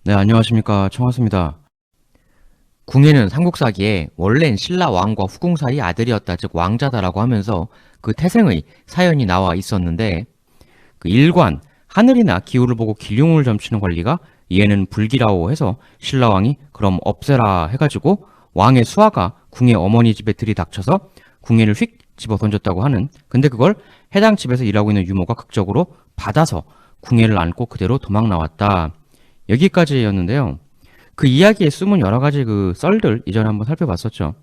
네, 안녕하십니까. 청하습니다. 궁예는 삼국사기에 원래는 신라 왕과 후궁 사이 아들이었다, 즉 왕자다라고 하면서 그 태생의 사연이 나와 있었는데, 그 일관, 하늘이나 기후를 보고 기륭을 점치는 관리가 얘는 불기라고 해서 신라왕이 그럼 없애라 해가지고 왕의 수하가 궁예 어머니 집에 들이닥쳐서 궁예를 휙 집어 던졌다고 하는, 근데 그걸 해당 집에서 일하고 있는 유모가 극적으로 받아서 궁예를 안고 그대로 도망 나왔다. 여기까지였는데요. 그 이야기에 숨은 여러 가지 그 썰들 이전에 한번 살펴봤었죠.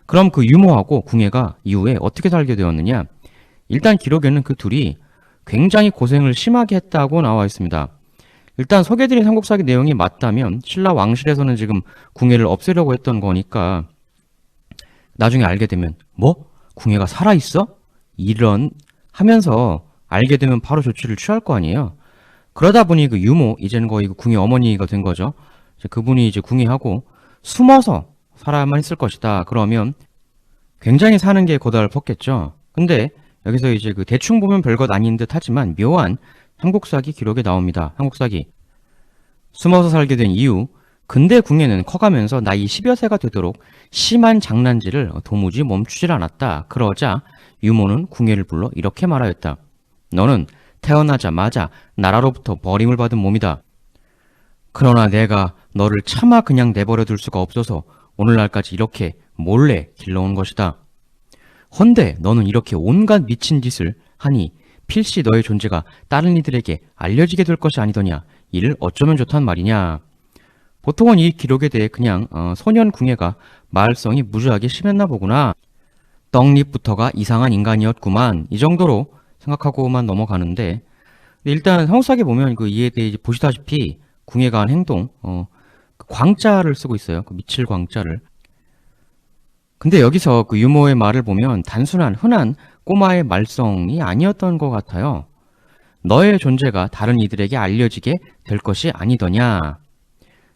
그럼 그 유모하고 궁예가 이후에 어떻게 살게 되었느냐? 일단 기록에는 그 둘이 굉장히 고생을 심하게 했다고 나와 있습니다. 일단 소개드린 삼국사기 내용이 맞다면 신라 왕실에서는 지금 궁예를 없애려고 했던 거니까 나중에 알게 되면 뭐? 궁예가 살아있어? 이런 하면서 알게 되면 바로 조치를 취할 거 아니에요. 그러다 보니 그 유모, 이제는 거의 그 궁예 어머니가 된 거죠. 이제 그분이 이제 궁예하고 숨어서 살아야만 했을 것이다. 그러면 굉장히 사는 게 고달팠겠죠. 근데 여기서 이제 그 대충 보면 별것 아닌 듯 하지만 묘한 삼국사기 기록에 나옵니다. 삼국사기. 숨어서 살게 된 이유. 근대 궁예는 커가면서 나이 10여 세가 되도록 심한 장난질을 도무지 멈추질 않았다. 그러자 유모는 궁예를 불러 이렇게 말하였다. 너는 태어나자마자 나라로부터 버림을 받은 몸이다. 그러나 내가 너를 차마 그냥 내버려 둘 수가 없어서 오늘날까지 이렇게 몰래 길러온 것이다. 헌데 너는 이렇게 온갖 미친 짓을 하니 필시 너의 존재가 다른 이들에게 알려지게 될 것이 아니더냐. 이를 어쩌면 좋단 말이냐. 보통은 이 기록에 대해 그냥 소년 궁예가 말썽이 무지하게 심했나 보구나. 떡잎부터가 이상한 인간이었구만. 이 정도로 생각하고만 넘어가는데, 일단 삼국사기 보면 그 이에 대해 보시다시피 궁예가 한 행동, 그 광자를 쓰고 있어요. 그 미칠 광자를. 근데 여기서 그 유모의 말을 보면 단순한 흔한 꼬마의 말썽이 아니었던 것 같아요. 너의 존재가 다른 이들에게 알려지게 될 것이 아니더냐.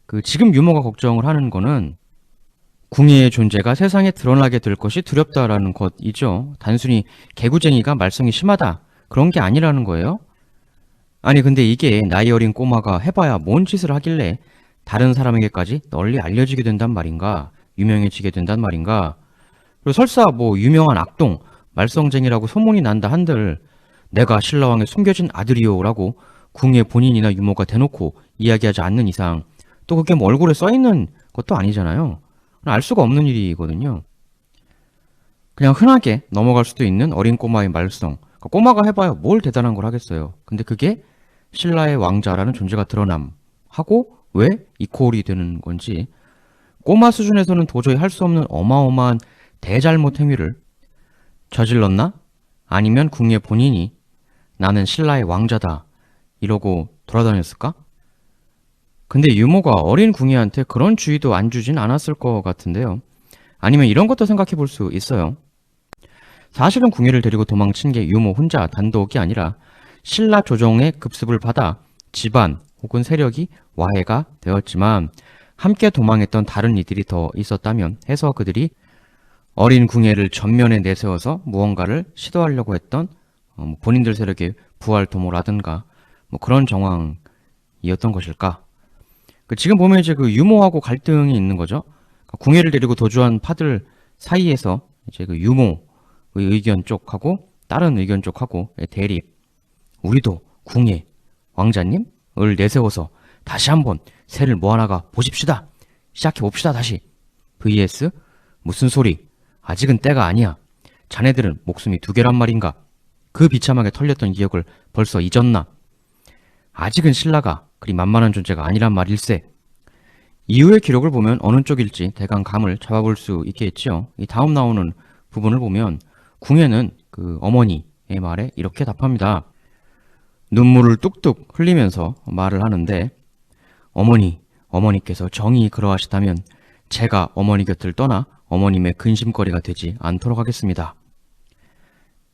그 지금 유모가 걱정을 하는 거는 궁예의 존재가 세상에 드러나게 될 것이 두렵다라는 것이죠. 단순히 개구쟁이가 말썽이 심하다. 그런 게 아니라는 거예요. 아니 근데 이게 나이 어린 꼬마가 해봐야 뭔 짓을 하길래 다른 사람에게까지 널리 알려지게 된단 말인가? 유명해지게 된단 말인가? 그리고 설사 뭐 유명한 악동, 말썽쟁이라고 소문이 난다 한들 내가 신라왕의 숨겨진 아들이요라고 궁예 본인이나 유모가 대놓고 이야기하지 않는 이상 또 그게 뭐 얼굴에 써있는 것도 아니잖아요. 알 수가 없는 일이거든요. 그냥 흔하게 넘어갈 수도 있는 어린 꼬마의 말썽. 그러니까 꼬마가 해봐야 뭘 대단한 걸 하겠어요. 근데 그게 신라의 왕자라는 존재가 드러남 하고 왜 이퀄이 되는 건지, 꼬마 수준에서는 도저히 할 수 없는 어마어마한 대잘못 행위를 저질렀나? 아니면 궁예 본인이 나는 신라의 왕자다 이러고 돌아다녔을까? 근데 유모가 어린 궁예한테 그런 주의도 안 주진 않았을 것 같은데요. 아니면 이런 것도 생각해 볼 수 있어요. 사실은 궁예를 데리고 도망친 게 유모 혼자 단독이 아니라 신라 조정의 급습을 받아 집안 혹은 세력이 와해가 되었지만 함께 도망했던 다른 이들이 더 있었다면 해서 그들이 어린 궁예를 전면에 내세워서 무언가를 시도하려고 했던 본인들 세력의 부활 도모라든가 뭐 그런 정황이었던 것일까? 지금 보면 이제 그 유모하고 갈등이 있는 거죠. 궁예를 데리고 도주한 파들 사이에서 이제 그 유모의 의견 쪽하고 다른 의견 쪽하고 대립. 우리도 궁예 왕자님을 내세워서 다시 한번 새를 모아나가 보십시다. 시작해 봅시다 다시. vs 무슨 소리? 아직은 때가 아니야. 자네들은 목숨이 두 개란 말인가? 그 비참하게 털렸던 기억을 벌써 잊었나? 아직은 신라가 그리 만만한 존재가 아니란 말일세. 이후의 기록을 보면 어느 쪽일지 대강 감을 잡아볼 수 있겠지요. 이 다음 나오는 부분을 보면 궁예는 그 어머니의 말에 이렇게 답합니다. 눈물을 뚝뚝 흘리면서 말을 하는데, 어머니께서 정이 그러하시다면 제가 어머니 곁을 떠나 어머님의 근심거리가 되지 않도록 하겠습니다.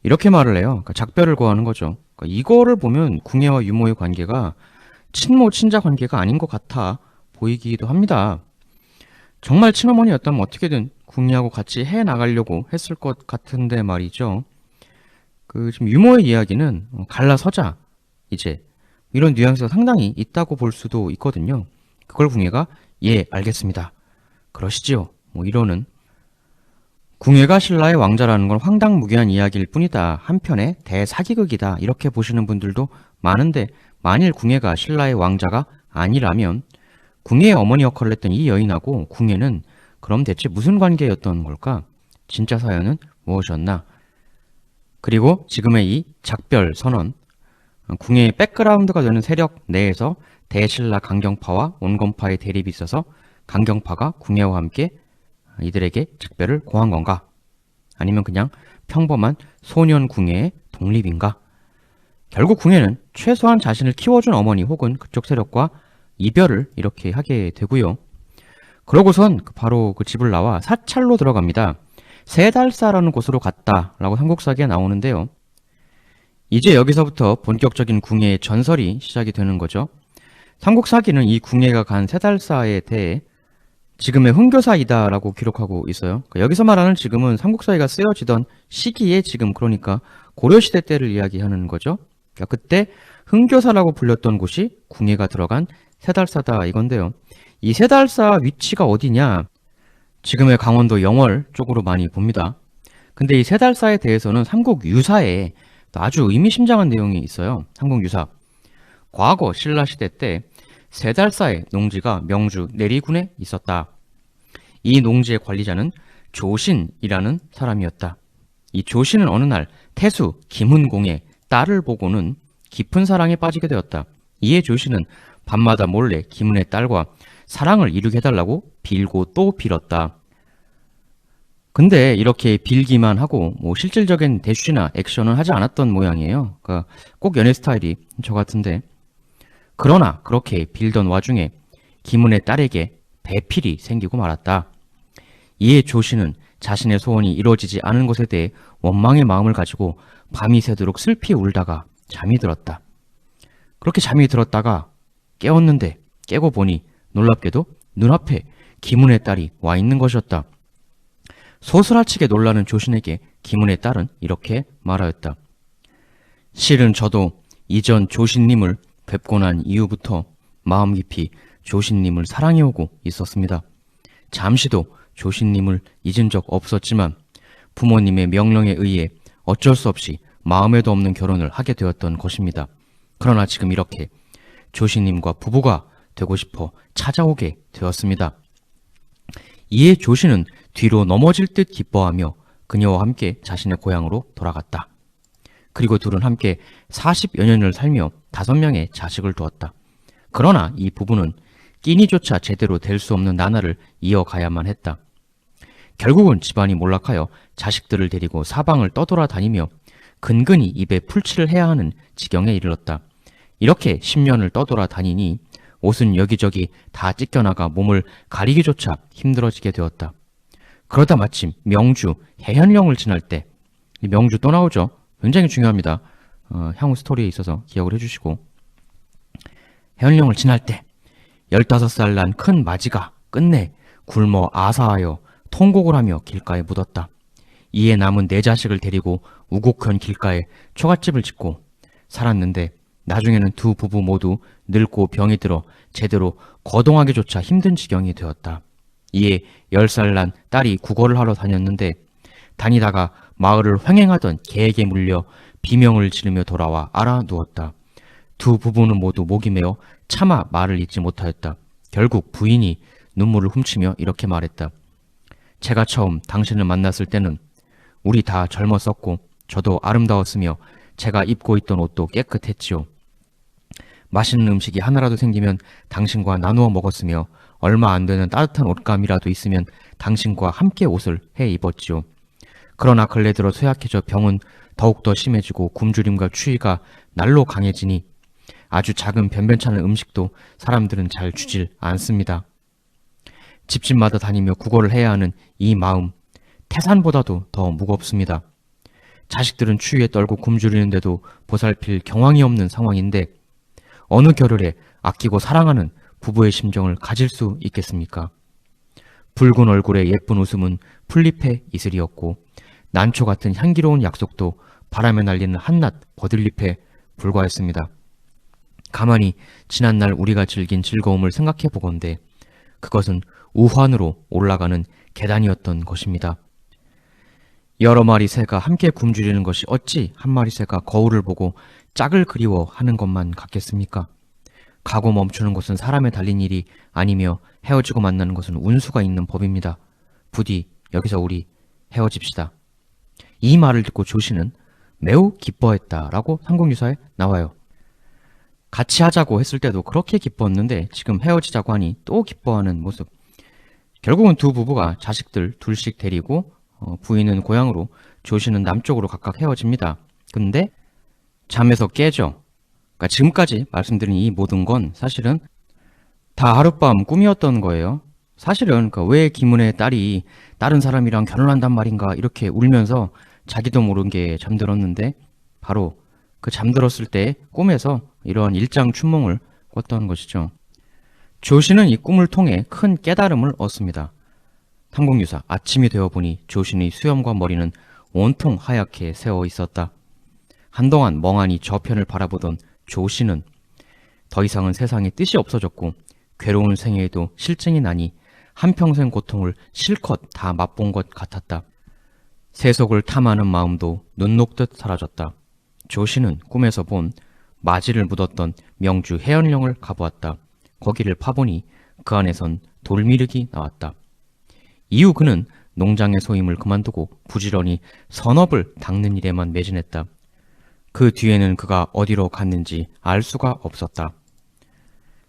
이렇게 말을 해요. 그러니까 작별을 고하는 거죠. 그러니까 이거를 보면 궁예와 유모의 관계가 친모 친자 관계가 아닌 것 같아 보이기도 합니다. 정말 친어머니였다면 어떻게든 궁예하고 같이 해 나가려고 했을 것 같은데 말이죠. 그 지금 유모의 이야기는 갈라서자 이제 이런 뉘앙스가 상당히 있다고 볼 수도 있거든요. 그걸 궁예가 예, 알겠습니다. 그러시지요. 뭐 이러는. 궁예가 신라의 왕자라는 건 황당무계한 이야기일 뿐이다. 한편의 대사기극이다. 이렇게 보시는 분들도 많은데, 만일 궁예가 신라의 왕자가 아니라면 궁예의 어머니 역할을 했던 이 여인하고 궁예는 그럼 대체 무슨 관계였던 걸까? 진짜 사연은 무엇이었나? 그리고 지금의 이 작별 선언, 궁예의 백그라운드가 되는 세력 내에서 대신라 강경파와 온건파의 대립이 있어서 강경파가 궁예와 함께 이들에게 작별을 고한 건가? 아니면 그냥 평범한 소년 궁예의 독립인가? 결국 궁예는 최소한 자신을 키워준 어머니 혹은 그쪽 세력과 이별을 이렇게 하게 되고요. 그러고선 바로 그 집을 나와 사찰로 들어갑니다. 세달사라는 곳으로 갔다라고 삼국사기에 나오는데요. 이제 여기서부터 본격적인 궁예의 전설이 시작이 되는 거죠. 삼국사기는 이 궁예가 간 세달사에 대해 지금의 흥교사이다라고 기록하고 있어요. 여기서 말하는 지금은 삼국사기가 쓰여지던 시기에 지금, 그러니까 고려시대 때를 이야기하는 거죠. 그러니까 그때 흥교사라고 불렸던 곳이 궁예가 들어간 세달사다 이건데요. 이 세달사 위치가 어디냐? 지금의 강원도 영월 쪽으로 많이 봅니다. 근데 이 세달사에 대해서는 삼국유사에 아주 의미심장한 내용이 있어요. 삼국유사. 과거 신라시대 때 세달사의 농지가 명주 내리군에 있었다. 이 농지의 관리자는 조신이라는 사람이었다. 이 조신은 어느 날 태수 김훈공의 딸을 보고는 깊은 사랑에 빠지게 되었다. 이에 조신은 밤마다 몰래 김훈의 딸과 사랑을 이루게 해달라고 빌고 또 빌었다. 근데 이렇게 빌기만 하고 뭐 실질적인 대쉬나 액션은 하지 않았던 모양이에요. 그러니까 꼭 연애 스타일이 저 같은데. 그러나 그렇게 빌던 와중에 김훈의 딸에게 배필이 생기고 말았다. 이에 조신은 자신의 소원이 이루어지지 않은 것에 대해 원망의 마음을 가지고 밤이 새도록 슬피 울다가 잠이 들었다. 그렇게 잠이 들었다가 깨었는데 깨고 보니 놀랍게도 눈앞에 김훈의 딸이 와 있는 것이었다. 소스라치게 놀라는 조신에게 김훈의 딸은 이렇게 말하였다. 실은 저도 이전 조신님을 뵙고 난 이후부터 마음 깊이 조신님을 사랑해오고 있었습니다. 잠시도 조신님을 잊은 적 없었지만 부모님의 명령에 의해 어쩔 수 없이 마음에도 없는 결혼을 하게 되었던 것입니다. 그러나 지금 이렇게 조신님과 부부가 되고 싶어 찾아오게 되었습니다. 이에 조신은 뒤로 넘어질 듯 기뻐하며 그녀와 함께 자신의 고향으로 돌아갔다. 그리고 둘은 함께 40여 년을 살며 5명의 자식을 두었다. 그러나 이 부부는 끼니조차 제대로 될 수 없는 나날을 이어가야만 했다. 결국은 집안이 몰락하여 자식들을 데리고 사방을 떠돌아다니며 근근히 입에 풀칠을 해야 하는 지경에 이르렀다. 이렇게 10년을 떠돌아다니니 옷은 여기저기 다 찢겨나가 몸을 가리기조차 힘들어지게 되었다. 그러다 마침 명주 해현령을 지날 때, 명주 또 나오죠. 굉장히 중요합니다. 향후 스토리에 있어서 기억을 해주시고, 해현령을 지날 때 15살 난 큰 마지가 끝내 굶어 아사하여 통곡을 하며 길가에 묻었다. 이에 남은 4자식을 데리고 우곡현 길가에 초가집을 짓고 살았는데 나중에는 두 부부 모두 늙고 병이 들어 제대로 거동하기조차 힘든 지경이 되었다. 이에 10살 난 딸이 국어를 하러 다녔는데 다니다가 마을을 횡행하던 개에게 물려 비명을 지르며 돌아와 알아누웠다. 두 부부는 모두 목이 메어 차마 말을 잇지 못하였다. 결국 부인이 눈물을 훔치며 이렇게 말했다. 제가 처음 당신을 만났을 때는 우리 다 젊었었고 저도 아름다웠으며 제가 입고 있던 옷도 깨끗했지요. 맛있는 음식이 하나라도 생기면 당신과 나누어 먹었으며 얼마 안 되는 따뜻한 옷감이라도 있으면 당신과 함께 옷을 해 입었지요. 그러나 근래 들어 쇠약해져 병은 더욱더 심해지고 굶주림과 추위가 날로 강해지니 아주 작은 변변찮은 음식도 사람들은 잘 주질 않습니다. 집집마다 다니며 구걸을 해야 하는 이 마음, 태산보다도 더 무겁습니다. 자식들은 추위에 떨고 굶주리는데도 보살필 경황이 없는 상황인데 어느 겨를에 아끼고 사랑하는 부부의 심정을 가질 수 있겠습니까? 붉은 얼굴에 예쁜 웃음은 풀잎의 이슬이었고 난초 같은 향기로운 약속도 바람에 날리는 한낱 버들잎에 불과했습니다. 가만히 지난날 우리가 즐긴 즐거움을 생각해 보건대 그것은 우환으로 올라가는 계단이었던 것입니다. 여러 마리 새가 함께 굶주리는 것이 어찌 한 마리 새가 거울을 보고 짝을 그리워하는 것만 같겠습니까? 가고 멈추는 것은 사람에 달린 일이 아니며 헤어지고 만나는 것은 운수가 있는 법입니다. 부디 여기서 우리 헤어집시다. 이 말을 듣고 조씨는 매우 기뻐했다라고 삼국유사에 나와요. 같이 하자고 했을 때도 그렇게 기뻤는데 지금 헤어지자고 하니 또 기뻐하는 모습. 결국은 두 부부가 자식들 둘씩 데리고 부인은 고향으로, 조씨는 남쪽으로 각각 헤어집니다. 근데 잠에서 깨죠. 그러니까 지금까지 말씀드린 이 모든 건 사실은 다 하룻밤 꿈이었던 거예요. 사실은 왜 김은혜의 딸이 다른 사람이랑 결혼한단 말인가 이렇게 울면서 자기도 모르게 잠들었는데 바로 그 잠들었을 때 꿈에서 이러한 일장춘몽을 꿨던 것이죠. 조씨는 이 꿈을 통해 큰 깨달음을 얻습니다. 삼국유사 아침이 되어 보니 조신의 수염과 머리는 온통 하얗게 새어 있었다. 한동안 멍하니 저편을 바라보던 조씨는 더 이상은 세상에 뜻이 없어졌고 괴로운 생애에도 실증이 나니 한평생 고통을 실컷 다 맛본 것 같았다. 세속을 탐하는 마음도 눈 녹듯 사라졌다. 조씨는 꿈에서 본 마지를 묻었던 명주 해연령을 가보았다. 거기를 파보니 그 안에선 돌미륵이 나왔다. 이후 그는 농장의 소임을 그만두고 부지런히 선업을 닦는 일에만 매진했다. 그 뒤에는 그가 어디로 갔는지 알 수가 없었다.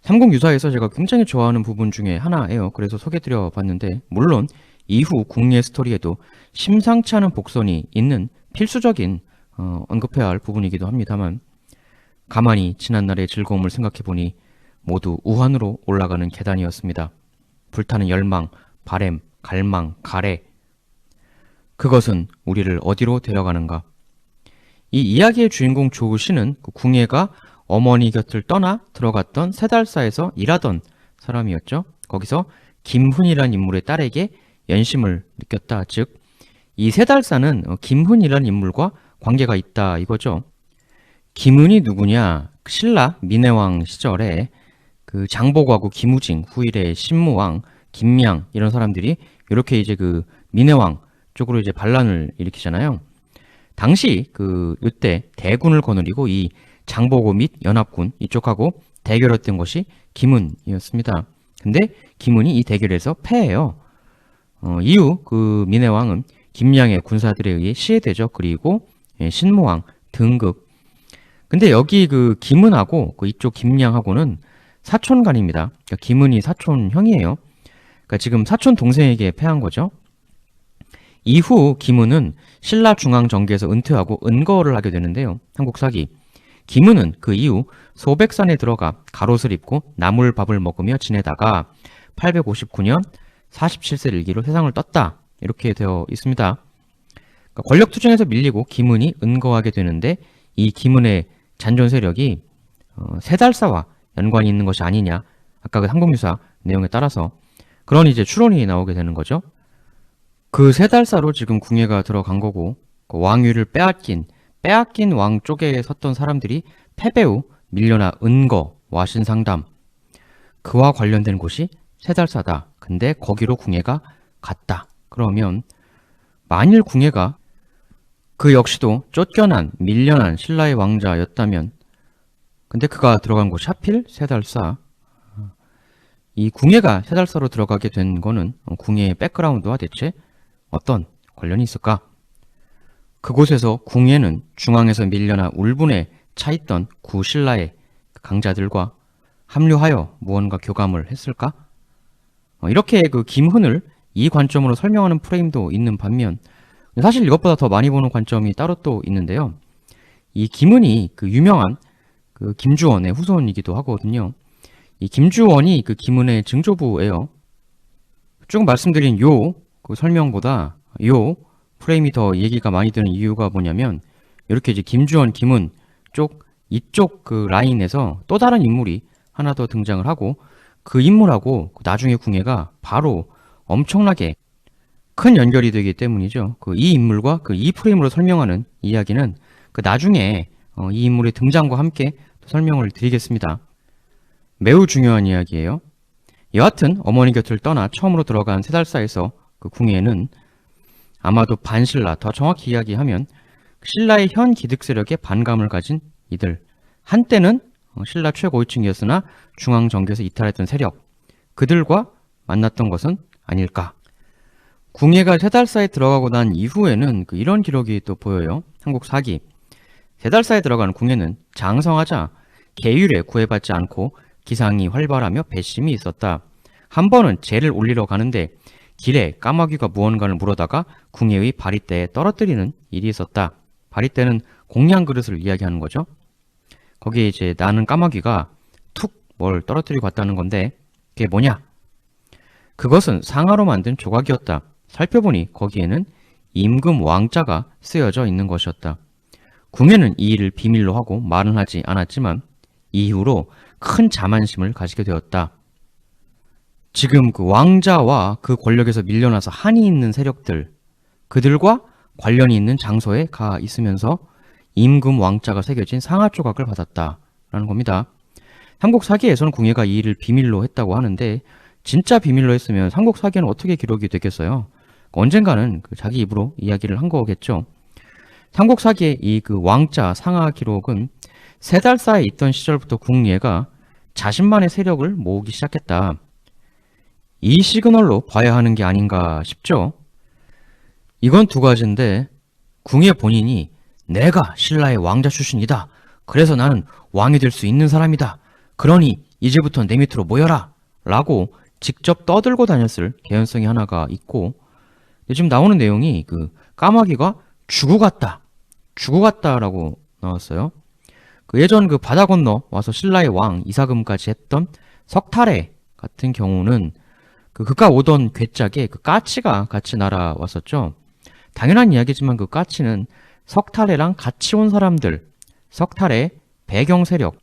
삼국유사에서 제가 굉장히 좋아하는 부분 중에 하나예요. 그래서 소개드려 봤는데 물론 이후 국내 스토리에도 심상치 않은 복선이 있는 필수적인 언급해야 할 부분이기도 합니다만 가만히 지난날의 즐거움을 생각해보니 모두 우환으로 올라가는 계단이었습니다. 불타는 열망, 바램, 갈망, 가래. 그것은 우리를 어디로 데려가는가? 이 이야기의 주인공 조씨는 그 궁예가 어머니 곁을 떠나 들어갔던 세달사에서 일하던 사람이었죠. 거기서 김훈이라는 인물의 딸에게 연심을 느꼈다. 즉, 이 세달사는 김훈이라는 인물과 관계가 있다 이거죠. 김훈이 누구냐? 신라 민해왕 시절에 그 장보고하고 김우징, 후일의 신무왕, 김량 이런 사람들이 이렇게 이제 그 민해왕 쪽으로 이제 반란을 일으키잖아요. 당시 이때 대군을 거느리고 이 장보고 및 연합군 이쪽하고 대결했던 것이 김훈이었습니다. 근데 김훈이 이 대결에서 패해요. 이후 그 민해왕은 김량의 군사들에 의해 시해되죠. 그리고 신무왕 등극. 근데 여기 그 김훈하고 그 이쪽 김량하고는 사촌간입니다. 그러니까 김훈이 사촌 형이에요. 그러니까 지금 사촌 동생에게 패한 거죠. 이후 김훈은 신라 중앙정계에서 은퇴하고 은거를 하게 되는데요. 한국사기. 김훈은 그 이후 소백산에 들어가 갑옷을 입고 나물밥을 먹으며 지내다가 859년 47세 일기로 세상을 떴다. 이렇게 되어 있습니다. 그러니까 권력투쟁에서 밀리고 김훈이 은거하게 되는데 이 김훈의 잔존 세력이 세달사와 연관이 있는 것이 아니냐. 아까 그 삼국유사 내용에 따라서 그런 이제 추론이 나오게 되는 거죠. 그 세달사로 지금 궁예가 들어간 거고 그 왕위를 빼앗긴 왕 쪽에 섰던 사람들이 패배 후 밀려나 은거, 와신상담 그와 관련된 곳이 세달사다. 근데 거기로 궁예가 갔다. 그러면 만일 궁예가 그 역시도 쫓겨난, 밀려난 신라의 왕자였다면 근데 그가 들어간 곳이 하필 세달사. 이 궁예가 세달사로 들어가게 된 거는 궁예의 백그라운드와 대체 어떤 관련이 있을까? 그곳에서 궁예는 중앙에서 밀려나 울분에 차있던 구신라의 강자들과 합류하여 무언가 교감을 했을까? 이렇게 그 김훈을 이 관점으로 설명하는 프레임도 있는 반면 사실 이것보다 더 많이 보는 관점이 따로 또 있는데요. 이 김훈이 그 유명한 그 김주원의 후손이기도 하거든요. 이 김주원이 그 김훈의 증조부예요. 조금 말씀드린 그 설명보다 프레임이 더 얘기가 많이 되는 이유가 뭐냐면 이렇게 이제 김주원, 김훈 이쪽 그 라인에서 또 다른 인물이 하나 더 등장을 하고 그 인물하고 나중에 궁예가 바로 엄청나게 큰 연결이 되기 때문이죠. 이 인물과 이 프레임으로 설명하는 이야기는 나중에 이 인물의 등장과 함께 또 설명을 드리겠습니다. 매우 중요한 이야기예요. 여하튼 어머니 곁을 떠나 처음으로 들어간 3달사에서 그 궁예는 아마도 반신라, 더 정확히 이야기하면 신라의 현 기득 세력에 반감을 가진 이들, 한때는 신라 최고위층이었으나 중앙 정계에서 이탈했던 세력, 그들과 만났던 것은 아닐까. 궁예가 3달사에 들어가고 난 이후에는 이런 기록이 또 보여요. 한국 사기. 3달사에 들어간 궁예는 장성하자 계율에 구애받지 않고 기상이 활발하며 배심이 있었다. 한 번은 제를 올리러 가는데 길에 까마귀가 무언가를 물어다가 궁예의 바리떼에 떨어뜨리는 일이 있었다. 바리떼는 공양 그릇을 이야기하는 거죠. 거기에 이제 나는 까마귀가 툭 뭘 떨어뜨리고 갔다는 건데 그게 뭐냐? 그것은 상아로 만든 조각이었다. 살펴보니 거기에는 임금 왕자가 쓰여져 있는 것이었다. 궁예는 이 일을 비밀로 하고 말은 하지 않았지만 이후로 큰 자만심을 가지게 되었다. 지금 그 왕자와 그 권력에서 밀려나서 한이 있는 세력들, 그들과 관련이 있는 장소에 가 있으면서 임금 왕자가 새겨진 상아 조각을 받았다라는 겁니다. 삼국 사기에서는 궁예가 이 일을 비밀로 했다고 하는데 진짜 비밀로 했으면 삼국 사기에는 어떻게 기록이 되겠어요? 언젠가는 자기 입으로 이야기를 한 거겠죠. 삼국 사기의 이 왕자 상하 기록은 3달사에 있던 시절부터 궁예가 자신만의 세력을 모으기 시작했다. 이 시그널로 봐야 하는 게 아닌가 싶죠. 이건 두 가지인데 궁예 본인이 내가 신라의 왕자 출신이다. 그래서 나는 왕이 될 수 있는 사람이다. 그러니 이제부터 내 밑으로 모여라. 라고 직접 떠들고 다녔을 개연성이 하나가 있고 지금 나오는 내용이 까마귀가 죽어 갔다라고 나왔어요. 예전 바다 건너 와서 신라의 왕 이사금까지 했던 석탈해 같은 경우는 그가 오던 괴짝에 까치가 같이 날아왔었죠. 당연한 이야기지만 까치는 석탈해랑 같이 온 사람들, 석탈해 배경 세력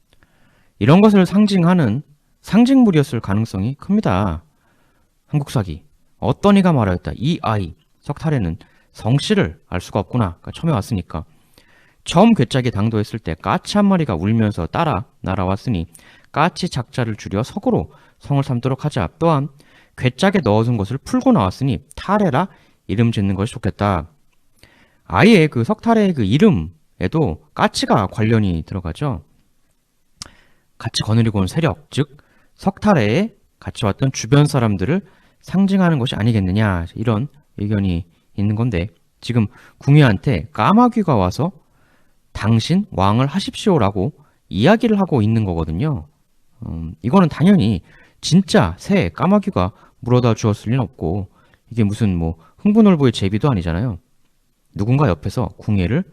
이런 것을 상징하는 상징물이었을 가능성이 큽니다. 한국사기. 어떤 이가 말하였다. 이 아이, 석탈해는 성씨를 알 수가 없구나. 처음에 왔으니까. 처음 괴짝에 당도했을 때 까치 한 마리가 울면서 따라 날아왔으니 까치 작자를 줄여 석으로 성을 삼도록 하자. 또한 괴짝에 넣어둔 것을 풀고 나왔으니 탈해라 이름 짓는 것이 좋겠다. 아예 석탈해의 이름에도 까치가 관련이 들어가죠. 같이 거느리고 온 세력, 즉 석탈해에 같이 왔던 주변 사람들을 상징하는 것이 아니겠느냐 이런 의견이 있는 건데 지금 궁예한테 까마귀가 와서 당신 왕을 하십시오라고 이야기를 하고 있는 거거든요. 이거는 당연히 진짜 새 까마귀가 물어다 주었을 리는 없고 이게 무슨 흥부놀부의 제비도 아니잖아요. 누군가 옆에서 궁예를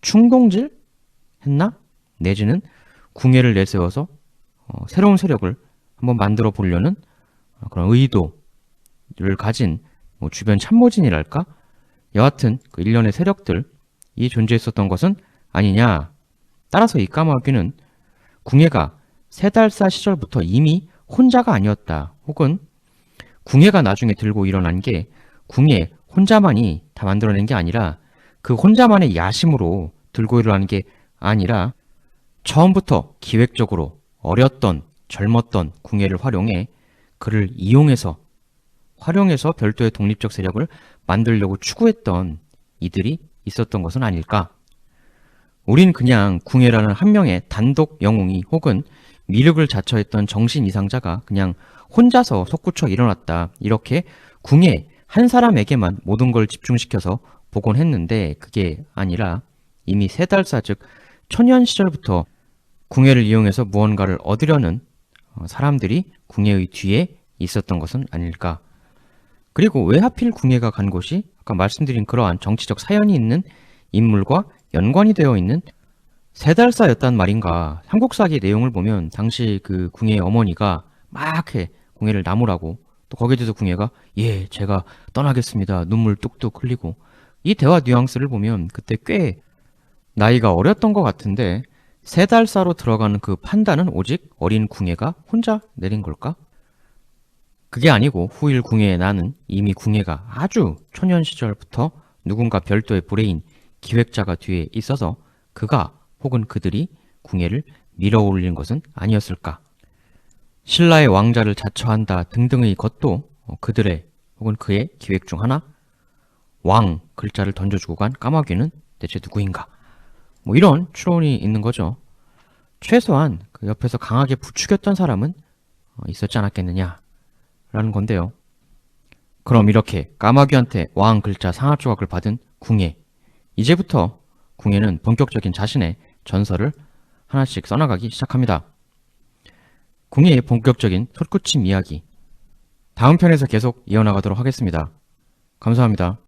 충동질 했나? 내지는 궁예를 내세워서 새로운 세력을 한번 만들어 보려는 그런 의도를 가진 주변 참모진이랄까? 여하튼 일련의 세력들이 존재했었던 것은 아니냐. 따라서 이 까마귀는 궁예가 3달사 시절부터 이미 혼자가 아니었다. 혹은 궁예가 나중에 들고 일어난 게 궁예 혼자만이 다 만들어낸 게 아니라 그 혼자만의 야심으로 들고 일어난 게 아니라 처음부터 기획적으로 어렸던 젊었던 궁예를 활용해 그를 활용해서 별도의 독립적 세력을 만들려고 추구했던 이들이 있었던 것은 아닐까. 우린 그냥 궁예라는 한 명의 단독 영웅이 혹은 미륵을 자처했던 정신 이상자가 그냥 혼자서 솟구쳐 일어났다. 이렇게 궁예 한 사람에게만 모든 걸 집중시켜서 보곤 했는데 그게 아니라 이미 3달사 즉 천년 시절부터 궁예를 이용해서 무언가를 얻으려는 사람들이 궁예의 뒤에 있었던 것은 아닐까. 그리고 왜 하필 궁예가 간 곳이 아까 말씀드린 그러한 정치적 사연이 있는 인물과 연관이 되어 있는 3달사였단 말인가. 삼국사기 내용을 보면 당시 궁예의 어머니가 막 궁예를 나무라고 또 거기에 대해서 궁예가 예 제가 떠나겠습니다 눈물 뚝뚝 흘리고 이 대화 뉘앙스를 보면 그때 꽤 나이가 어렸던 것 같은데 3달사로 들어가는 그 판단은 오직 어린 궁예가 혼자 내린 걸까? 그게 아니고 후일 궁예의 나는 이미 궁예가 아주 초년 시절부터 누군가 별도의 브레인 기획자가 뒤에 있어서 그가 혹은 그들이 궁예를 밀어올린 것은 아니었을까? 신라의 왕자를 자처한다 등등의 것도 그들의 혹은 그의 기획 중 하나? 왕 글자를 던져주고 간 까마귀는 대체 누구인가? 뭐 이런 추론이 있는 거죠. 최소한 그 옆에서 강하게 부추겼던 사람은 있었지 않았겠느냐 라는 건데요. 그럼 이렇게 까마귀한테 왕 글자 상하 조각을 받은 궁예. 이제부터 궁예는 본격적인 자신의 전설을 하나씩 써나가기 시작합니다. 궁예의 본격적인 솟구침 이야기. 다음 편에서 계속 이어나가도록 하겠습니다. 감사합니다.